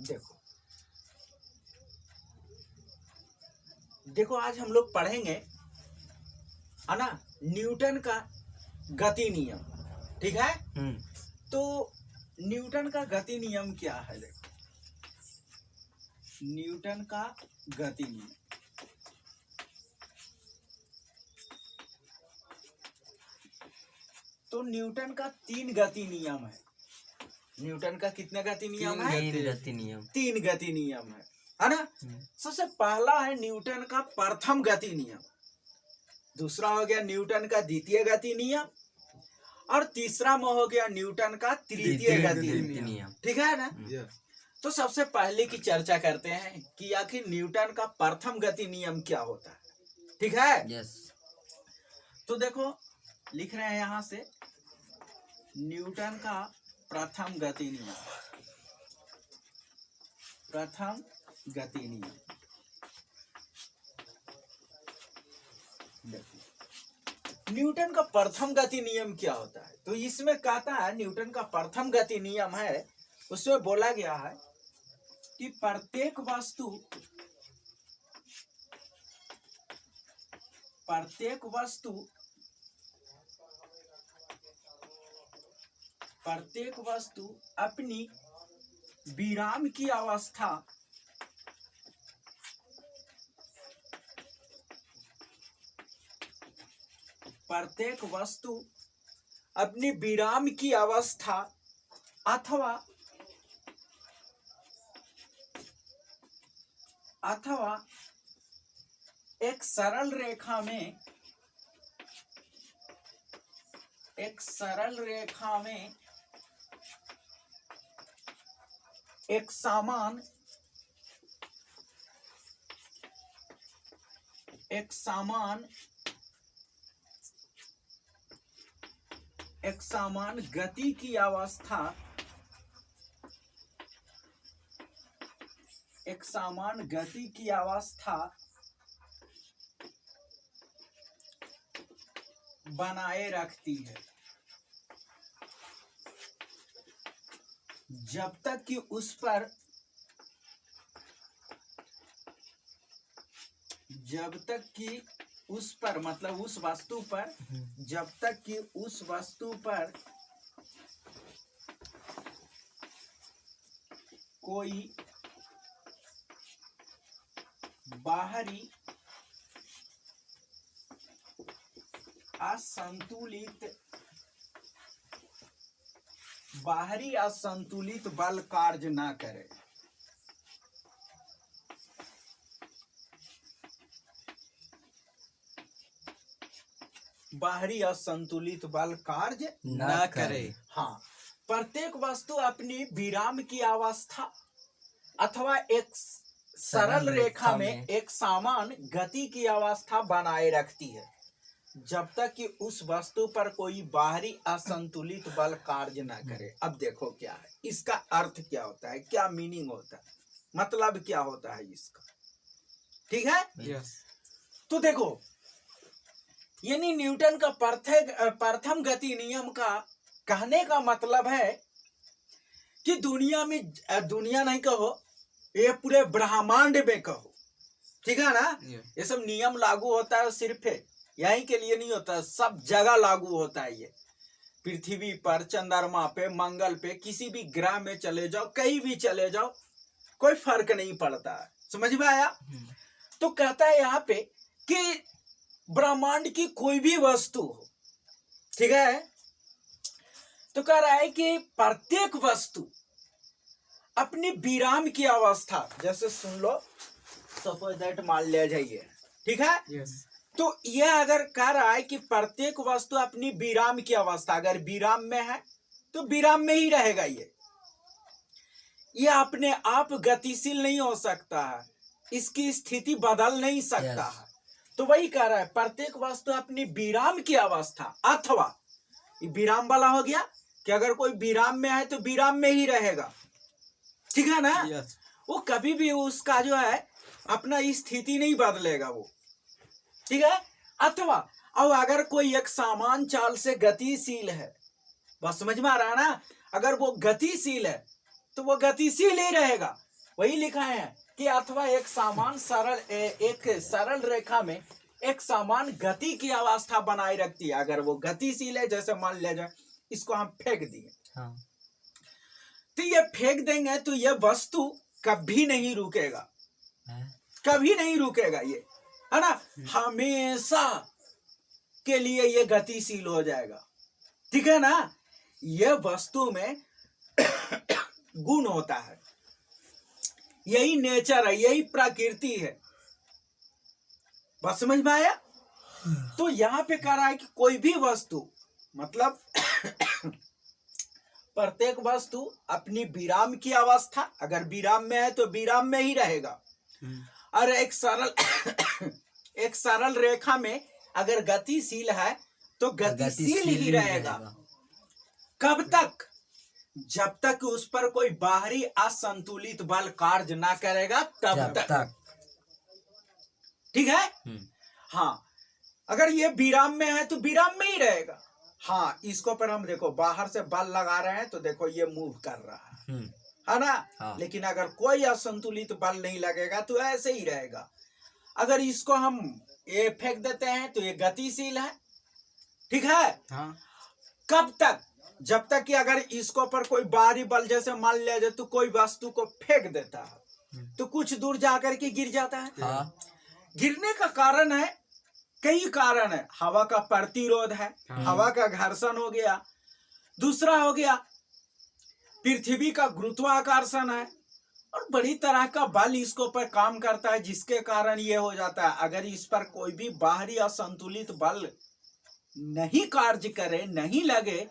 देखो देखो आज हम लोग पढ़ेंगे है ना, न्यूटन का गति नियम। ठीक है। तो न्यूटन का गति नियम क्या है? देखो, न्यूटन का गति नियम, तो न्यूटन का 3 गति नियम है। न्यूटन का कितने गति नियम है? 3 गति नियम। 3 गति नियम है ना। सबसे पहला है न्यूटन का प्रथम गति नियम, दूसरा हो गया न्यूटन का द्वितीय गति नियम, और तीसरा में हो गया न्यूटन का तृतीय गति नियम। ठीक है ना। तो सबसे पहले की चर्चा करते हैं कि आखिर न्यूटन का प्रथम गति नियम क्या होता है। ठीक है। तो देखो लिख रहे हैं यहां से, न्यूटन का प्रथम गति नियम, प्रथम गति नियम। न्यूटन का प्रथम गति नियम क्या होता है? तो इसमें कहता है न्यूटन का प्रथम गति नियम है, उसमें बोला गया है कि प्रत्येक वस्तु अपनी विराम की अवस्था अथवा एक सरल रेखा में एक समान गति की अवस्था, एक समान गति की अवस्था बनाए रखती है, जब तक कि उस पर मतलब उस वस्तु पर, जब तक कि उस वस्तु पर कोई बाहरी असंतुलित बल कार्य ना करे। बाहरी असंतुलित बल कार्य न करे। हाँ, प्रत्येक वस्तु अपनी विराम की अवस्था अथवा एक सरल रेखा में एक समान गति की अवस्था बनाए रखती है, जब तक कि उस वस्तु पर कोई बाहरी असंतुलित बल कार्य न करे। अब देखो क्या है इसका अर्थ, क्या होता है, क्या मीनिंग होता है, मतलब क्या होता है इसका। ठीक है। तो देखो, यानी न्यूटन का प्रथम गति नियम का कहने का मतलब है कि दुनिया नहीं कहो, ये पूरे ब्रह्मांड में कहो। ठीक है ना। ये सब नियम लागू होता है सिर्फ यहीं के लिए नहीं होता, सब जगह लागू होता है। ये पृथ्वी पर, चंद्रमा पे, मंगल पे, किसी भी ग्रह में चले जाओ, कहीं भी चले जाओ, कोई फर्क नहीं पड़ता है। समझ में आया। तो कहता है यहाँ पे कि ब्रह्मांड की कोई भी वस्तु हो, ठीक है, तो कह रहा है कि प्रत्येक वस्तु अपनी विराम की अवस्था, जैसे सुन लो, सपोज दैट मान लिया जाइए। ठीक है। तो यह अगर कह रहा है कि प्रत्येक वस्तु अपनी विराम की अवस्था, अगर विराम में है तो विराम में ही रहेगा। यह अपने आप गतिशील नहीं हो सकता है, इसकी स्थिति बदल नहीं सकता है। तो वही कह रहा है, प्रत्येक वस्तु अपनी विराम की अवस्था, अथवा विराम वाला हो गया कि अगर कोई विराम में है तो विराम में ही रहेगा। ठीक है ना। वो कभी भी उसका जो है अपना स्थिति नहीं बदलेगा वो। ठीक है। अथवा अब अगर कोई एक समान चाल से गतिशील है, बस समझ में आ रहा है ना, अगर वो गतिशील है तो वो गतिशील ही रहेगा, वही लिखा है कि अथवा एक सरल रेखा में एक समान गति की अवस्था बनाए रखती है। अगर वो गतिशील है, जैसे मान लिया जाए इसको हम फेंक दिए, हाँ। तो ये फेंक देंगे तो ये वस्तु कभी नहीं रुकेगा, कभी नहीं रुकेगा, ये है ना, हमेशा के लिए ये गतिशील हो जाएगा। ठीक है ना, ये वस्तु में गुण होता है, यही नेचर है, यही प्रकृति है। बस समझ में आया? तो यहां पे कह रहा है कि कोई भी वस्तु, मतलब प्रत्येक वस्तु अपनी विराम की अवस्था, अगर विराम में है तो विराम में ही रहेगा, और एक सरल रेखा में अगर गतिशील है तो गतिशील ही रहेगा। कब तक? जब तक उस पर कोई बाहरी असंतुलित बल कार्य ना करेगा तब तक। ठीक है? हाँ, अगर ये विराम में है तो विराम में ही रहेगा। हाँ, इसको पर हम देखो बाहर से बल लगा रहे हैं तो देखो ये मूव कर रहा है ना? हाँ। लेकिन अगर कोई असंतुलित बल नहीं लगेगा तो ऐसे ही रहेगा। अगर इसको हम ये फेंक देते हैं तो ये गतिशील है। ठीक है? हाँ। कब तक? जब तक कि अगर इसको पर कोई बाहरी बल, जैसे मान लिया जाए तो कोई वस्तु को फेंक देता है तो कुछ दूर जाकर के गिर जाता है। हाँ। गिरने का कारण है, कई कारण है। हवा का प्रतिरोध है, हवा का घर्षण हो गया, दूसरा हो गया पृथ्वी का गुरुत्वाकर्षण है, और बड़ी तरह का बल इसको पर काम करता है, जिसके कारण ये हो जाता है। अगर इस पर कोई भी बाहरी असंतुलित बल नहीं कार्य करे, नहीं लगे,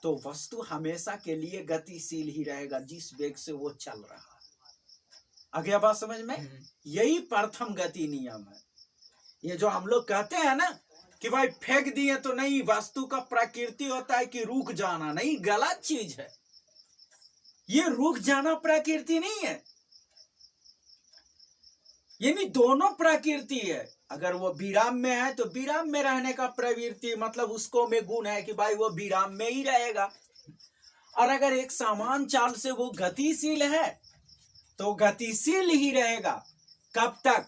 तो वस्तु हमेशा के लिए गतिशील ही रहेगा जिस वेग से वो चल रहा है। आगे बात समझ में? यही प्रथम गति नियम है। ये जो हम लोग कहते हैं ना कि भाई फेंक दिए तो नहीं, वस्तु का प्रकृति होता है कि रुक जाना, नहीं, गलत चीज है। ये रुक जाना प्रकृति नहीं है, यानी दोनों प्रकृति है। अगर वो विराम में है तो विराम में रहने का प्रवृत्ति, मतलब उसको में गुण है कि भाई वो विराम में ही रहेगा। और अगर एक समान चाल से वो गतिशील है तो गतिशील ही रहेगा। कब तक?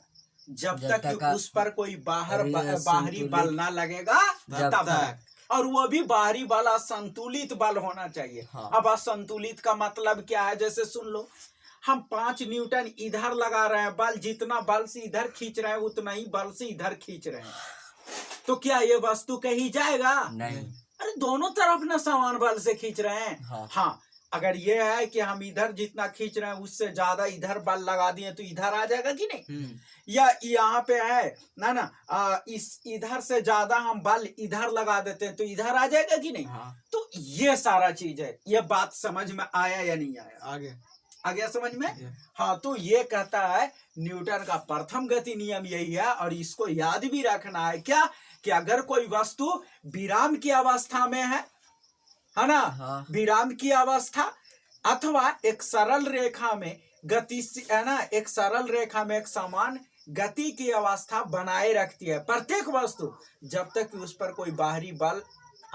जब तक कि उस पर कोई बाहरी बल ना लगेगा तब तक। और वो भी बाहरी बल असंतुलित बल होना चाहिए। हाँ। अब असंतुलित का मतलब क्या है? जैसे सुन लो, हम 5 न्यूटन इधर लगा रहे हैं बल, जितना बल से इधर खींच रहे हैं उतना ही बल से इधर खींच रहे हैं, तो क्या ये वस्तु कहीं जाएगा? नहीं। अरे दोनों तरफ ना समान बल से खींच रहे हैं। हाँ, अगर ये है कि हम इधर जितना खींच रहे हैं उससे ज्यादा इधर बल लगा दिए तो इधर आ जाएगा कि नहीं? या यहाँ पे है ना इस इधर से ज्यादा हम बल इधर लगा देते हैं तो इधर आ जाएगा कि नहीं? तो ये सारा चीज है। ये बात समझ में आया या नहीं आया? आ गया समझ में? हाँ, तो ये कहता है न्यूटन का प्रथम गति नियम यही है, और इसको याद भी रखना है क्या, कि अगर कोई वस्तु विराम की अवस्था में है ना? हाँ। विराम की अवस्था अथवा एक सरल रेखा में है ना, एक सरल रेखा में एक समान गति की अवस्था बनाए रखती है प्रत्येक वस्तु, जब तक कि उस पर कोई बाहरी बल,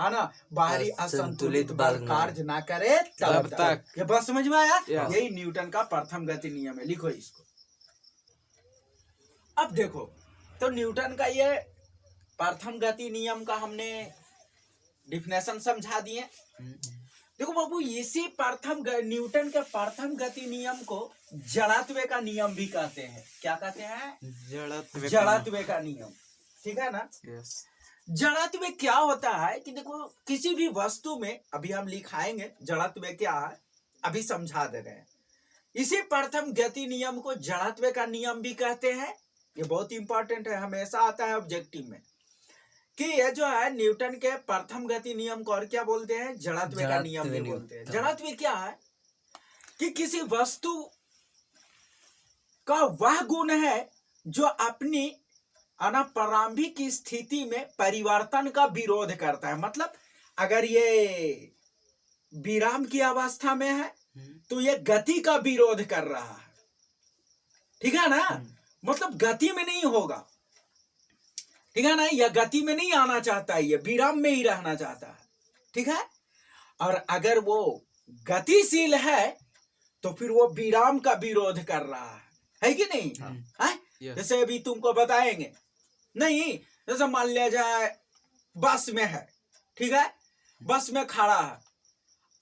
है ना, बाहरी असंतुलित बल कार्य ना करे तब तक। ये बात समझ में आया? यही न्यूटन का प्रथम गति नियम है। लिखो इसको। अब देखो, तो न्यूटन का ये प्रथम गति नियम का हमने डिफिनेशन समझा दिए। देखो बाबू, इसी न्यूटन के प्रथम गति नियम को जड़त्व का नियम भी कहते हैं। क्या कहते हैं? जड़त्व का नियम। ठीक है ना? यस। जड़त्व क्या होता है कि देखो, किसी भी वस्तु में, अभी हम लिखाएंगे जड़त्व क्या है, अभी समझा दे रहे हैं। इसी प्रथम गति नियम को जड़त्व का नियम भी कहते हैं। ये बहुत इंपॉर्टेंट है, हमेशा आता है ऑब्जेक्टिव में, कि ये जो है न्यूटन के प्रथम गति नियम को और क्या बोलते हैं? जड़त्व का नियम भी बोलते हैं। जड़त्व क्या है कि किसी वस्तु का वह गुण है जो अपनी प्रारंभिक स्थिति में परिवर्तन का विरोध करता है। मतलब अगर ये विराम की अवस्था में है तो ये गति का विरोध कर रहा है। ठीक है ना? मतलब गति में नहीं होगा। ठीक है ना? यह गति में नहीं आना चाहता है, ये विराम में ही रहना चाहता है। ठीक है? और अगर वो गतिशील है तो फिर वो विराम का विरोध कर रहा है कि नहीं? है? जैसे अभी तुमको बताएंगे नहीं, जैसे मान लिया जाए बस में है, ठीक है, बस में खड़ा है,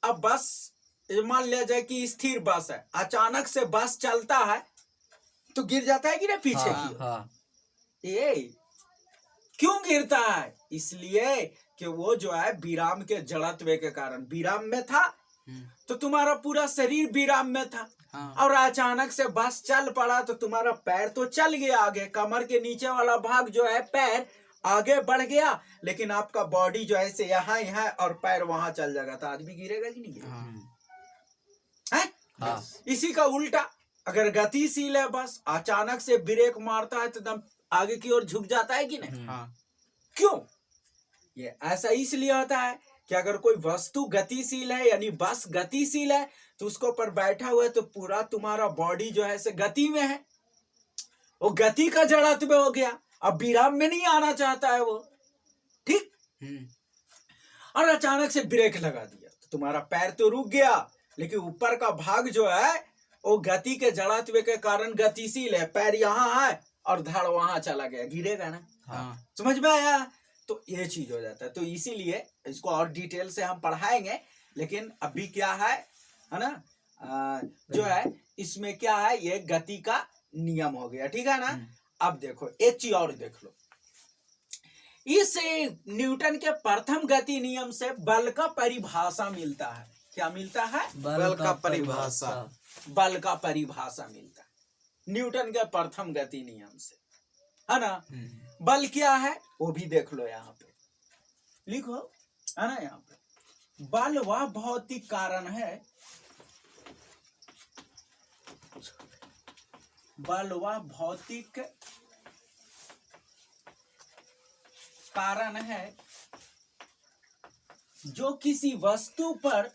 अब बस मान लिया जाए कि स्थिर बस है, अचानक से बस चलता है तो गिर जाता है कि नहीं पीछे की? ये क्यों गिरता है? इसलिए कि वो जो है विराम के जड़त्व के कारण, विराम में था तो तुम्हारा पूरा शरीर विराम में था, और अचानक से बस चल पड़ा तो तुम्हारा पैर तो चल गया आगे, कमर के नीचे वाला भाग जो है पैर आगे बढ़ गया, लेकिन आपका बॉडी जो है से यहाँ ही है और पैर वहां चल जाएगा, तो आदमी गिरेगा कि नहीं गिरेगा? है? इसी का उल्टा, अगर गतिशील है बस, अचानक से ब्रेक मारता है तो एकदम आगे की ओर झुक जाता है कि नहीं? क्यों? ये ऐसा इसलिए होता है कि अगर कोई वस्तु गतिशील है, यानी बस गतिशील है, तो उसको पर बैठा हुआ है तो पूरा तुम्हारा बॉडी जो है से गति में है, वो गति का जड़त्व हो गया, अब विराम में नहीं आना चाहता है वो, ठीक? और अचानक से ब्रेक लगा दिया तो तुम्हारा पैर तो रुक गया, लेकिन ऊपर का भाग जो है वो गति के जड़त्व के कारण गतिशील है, पैर यहाँ है और धड़ वहां चला गया, गिरेगा ना? समझ में आया? तो ये चीज हो जाता है, तो इसीलिए इसको और डिटेल से हम पढ़ाएंगे, लेकिन अभी क्या है ना, जो है इसमें क्या है, ये गति का नियम हो गया, ठीक है ना? अब देखो एक चीज और देख लो, इस न्यूटन के प्रथम गति नियम से बल का परिभाषा मिलता है। क्या मिलता है? बल का परिभाषा। बल का परिभाषा मिलता है न्यूटन के प्रथम गति नियम से, है ना? बल क्या है वो भी देख लो, यहाँ पे लिखो, है ना? यहाँ पे बल वह भौतिक कारण है, बल वह भौतिक कारण है जो किसी वस्तु पर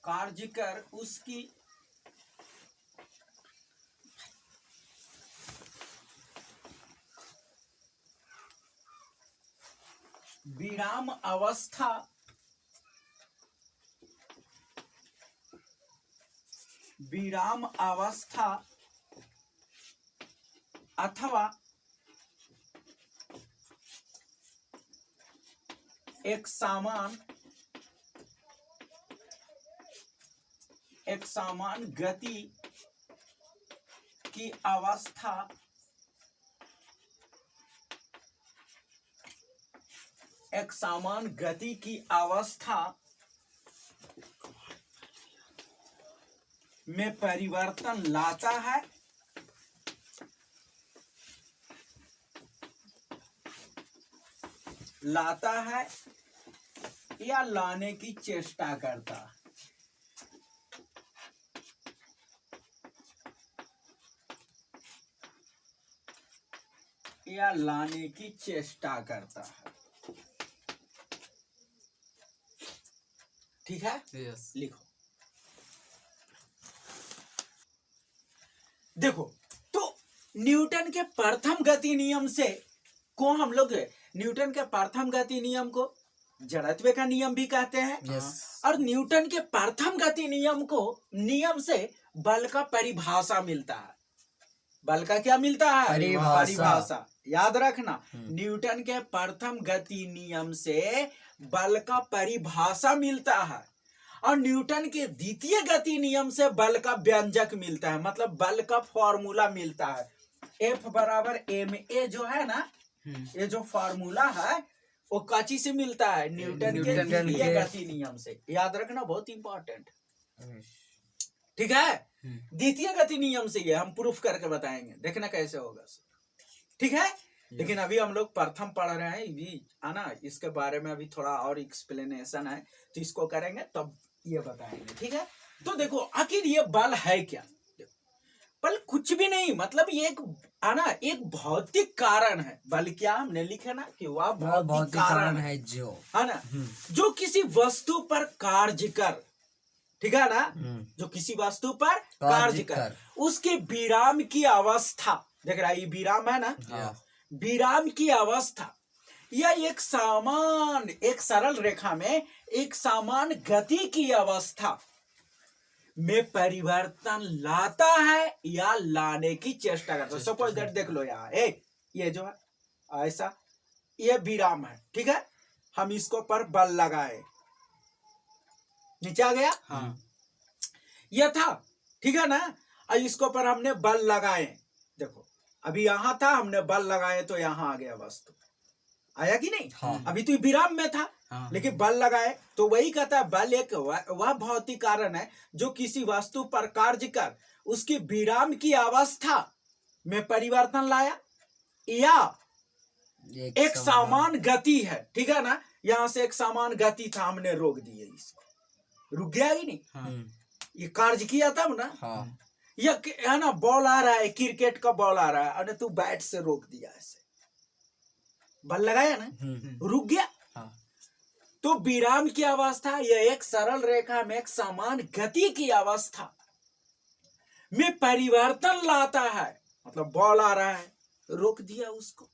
कार्य कर उसकी विराम अवस्था अथवा एक समान गति की अवस्था में परिवर्तन लाता है या लाने की चेष्टा करता है। ठीक है? यस। लिखो, देखो, तो न्यूटन के प्रथम गति नियम से को हम लोग न्यूटन के प्रथम गति नियम को जड़त्व का नियम भी कहते हैं। यस। और न्यूटन के प्रथम गति नियम से बल का परिभाषा मिलता है। बल का क्या मिलता है? परिभाषा। याद रखना, न्यूटन के प्रथम गति नियम से बल का परिभाषा मिलता है, और न्यूटन के द्वितीय गति नियम से बल का व्यंजक मिलता है, मतलब बल का फॉर्मूला मिलता है। F बराबर ma जो है ना, ये जो फॉर्मूला है वो काची से मिलता है? न्यूटन के द्वितीय गति नियम से। याद रखना, बहुत इंपॉर्टेंट, ठीक है? द्वितीय गति नियम से ये हम प्रूफ करके बताएंगे, देखना कैसे होगा, ठीक है? लेकिन अभी हम लोग प्रथम पढ़ रहे हैं भी, है ना? इसके बारे में अभी थोड़ा और एक्सप्लेनेशन है, तो इसको करेंगे तब ये बताएंगे, ठीक है? तो देखो, आखिर ये बल है क्या? बल कुछ भी नहीं, मतलब ये एक है ना, एक भौतिक कारण है। बल क्या हमने लिखे ना कि वह भौतिक कारण है जो, है ना, जो किसी वस्तु पर कार्य कर, ठीक है ना, जो किसी वस्तु पर कार्य कर, उसके विराम की अवस्था, देख रहा है ये विराम है ना, विराम की अवस्था या एक समान, एक सरल रेखा में एक समान गति की अवस्था में परिवर्तन लाता है या लाने की चेष्टा करता है। सपोज दैट, देख लो यहाँ ये जो है ऐसा, ये विराम है, ठीक है, हम इसको पर बल लगाए, नीचे आ गया, हाँ, यह था, ठीक है ना, अब इसको पर हमने बल लगाए, देखो अभी यहाँ था, हमने बल लगाए तो यहाँ आ गया वस्तु, आया कि नहीं, हाँ। अभी तो विराम में था, हाँ। लेकिन बल लगाए तो वही कहता है बल एक वह भौतिक कारण है जो किसी वस्तु पर कार्य कर उसकी विराम की अवस्था में परिवर्तन लाया या एक समान गति है, ठीक है ना, यहां से एक समान गति था, हमने रोक दिए, इसको रुक गया ही नहीं, हाँ। ये कार्य किया तब ना, हाँ। ये है ना, बॉल आ रहा है, क्रिकेट का बॉल आ रहा है, अरे तू बैट से रोक दिया, ऐसे बल लगाया ना, रुक गया, हाँ। तो विराम की अवस्था यह एक सरल रेखा में एक समान गति की अवस्था में परिवर्तन लाता है, मतलब बॉल आ रहा है, रोक दिया उसको,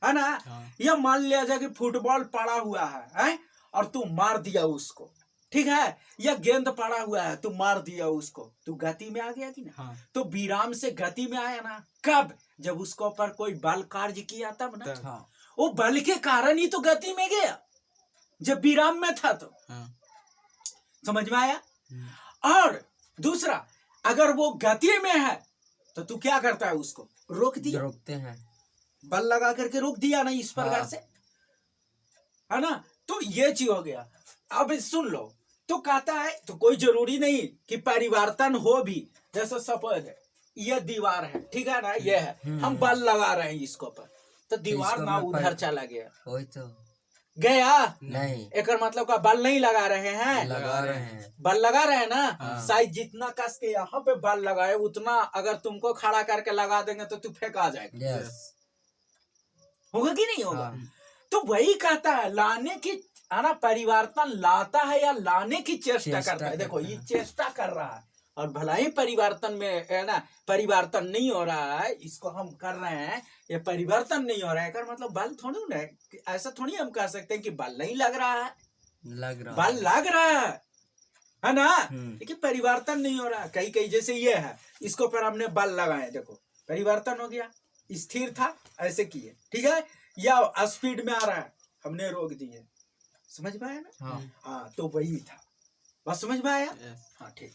है ना, हाँ। यह मान लिया जाए कि फुटबॉल पड़ा हुआ है और तू मार दिया उसको, ठीक है, यह गेंद पड़ा हुआ है, तू मार दिया उसको, तू गति में आ गया कि ना, हाँ। तो विराम से गति में आया ना, कब, जब उसको पर कोई बल कार्य किया तब ना, हाँ। वो बल के कारण ही तो गति में गया, जब विराम में था तो, हाँ। समझ में आया। और दूसरा, अगर वो गति में है तो तू क्या करता है, उसको रोक दिया, रोकते हैं, बल लगा करके रोक दिया ना, इस प्रकार, हाँ। से, है ना, तो ये चीज हो गया। अब सुन लो, तो कहता है तो कोई जरूरी नहीं कि परिवर्तन हो भी, जैसे सपोज ये दीवार है, ठीक है ना, ये है, हम बल लगा रहे हैं इसको पर, तो दीवार ना उधर चला गया, वही तो गया नहीं, एक मतलब का बल नहीं लगा रहे हैं, लगा रहे हैं, बल लगा रहे हैं ना, हाँ। शायद जितना कस के यहाँ पे बल लगाए उतना अगर तुमको खड़ा करके लगा देंगे तो तू फेंका जाएगा, yes। होगा कि नहीं होगा, हाँ। तो वही कहता है लाने की, है ना, परिवर्तन लाता है या लाने की चेष्टा करता है, देखो ये चेष्टा कर रहा है और भला ही परिवर्तन में, है ना, परिवर्तन नहीं हो रहा है, इसको हम कर रहे हैं, ये परिवर्तन नहीं हो रहा है, कर मतलब बल थोड़ी ना, ऐसा थोड़ी हम कह सकते हैं कि बल नहीं लग रहा है, बल लग रहा है ना, लेकिन परिवर्तन नहीं हो रहा है। कहीं कहीं जैसे ये है, इसको पर हमने बल लगाए, देखो परिवर्तन हो गया, स्थिर था ऐसे किए, ठीक है, या स्पीड में आ रहा है, हमने रोक दिए, समझ में आया ना, हाँ, तो वही था, बस समझ में आया, हाँ, ठीक।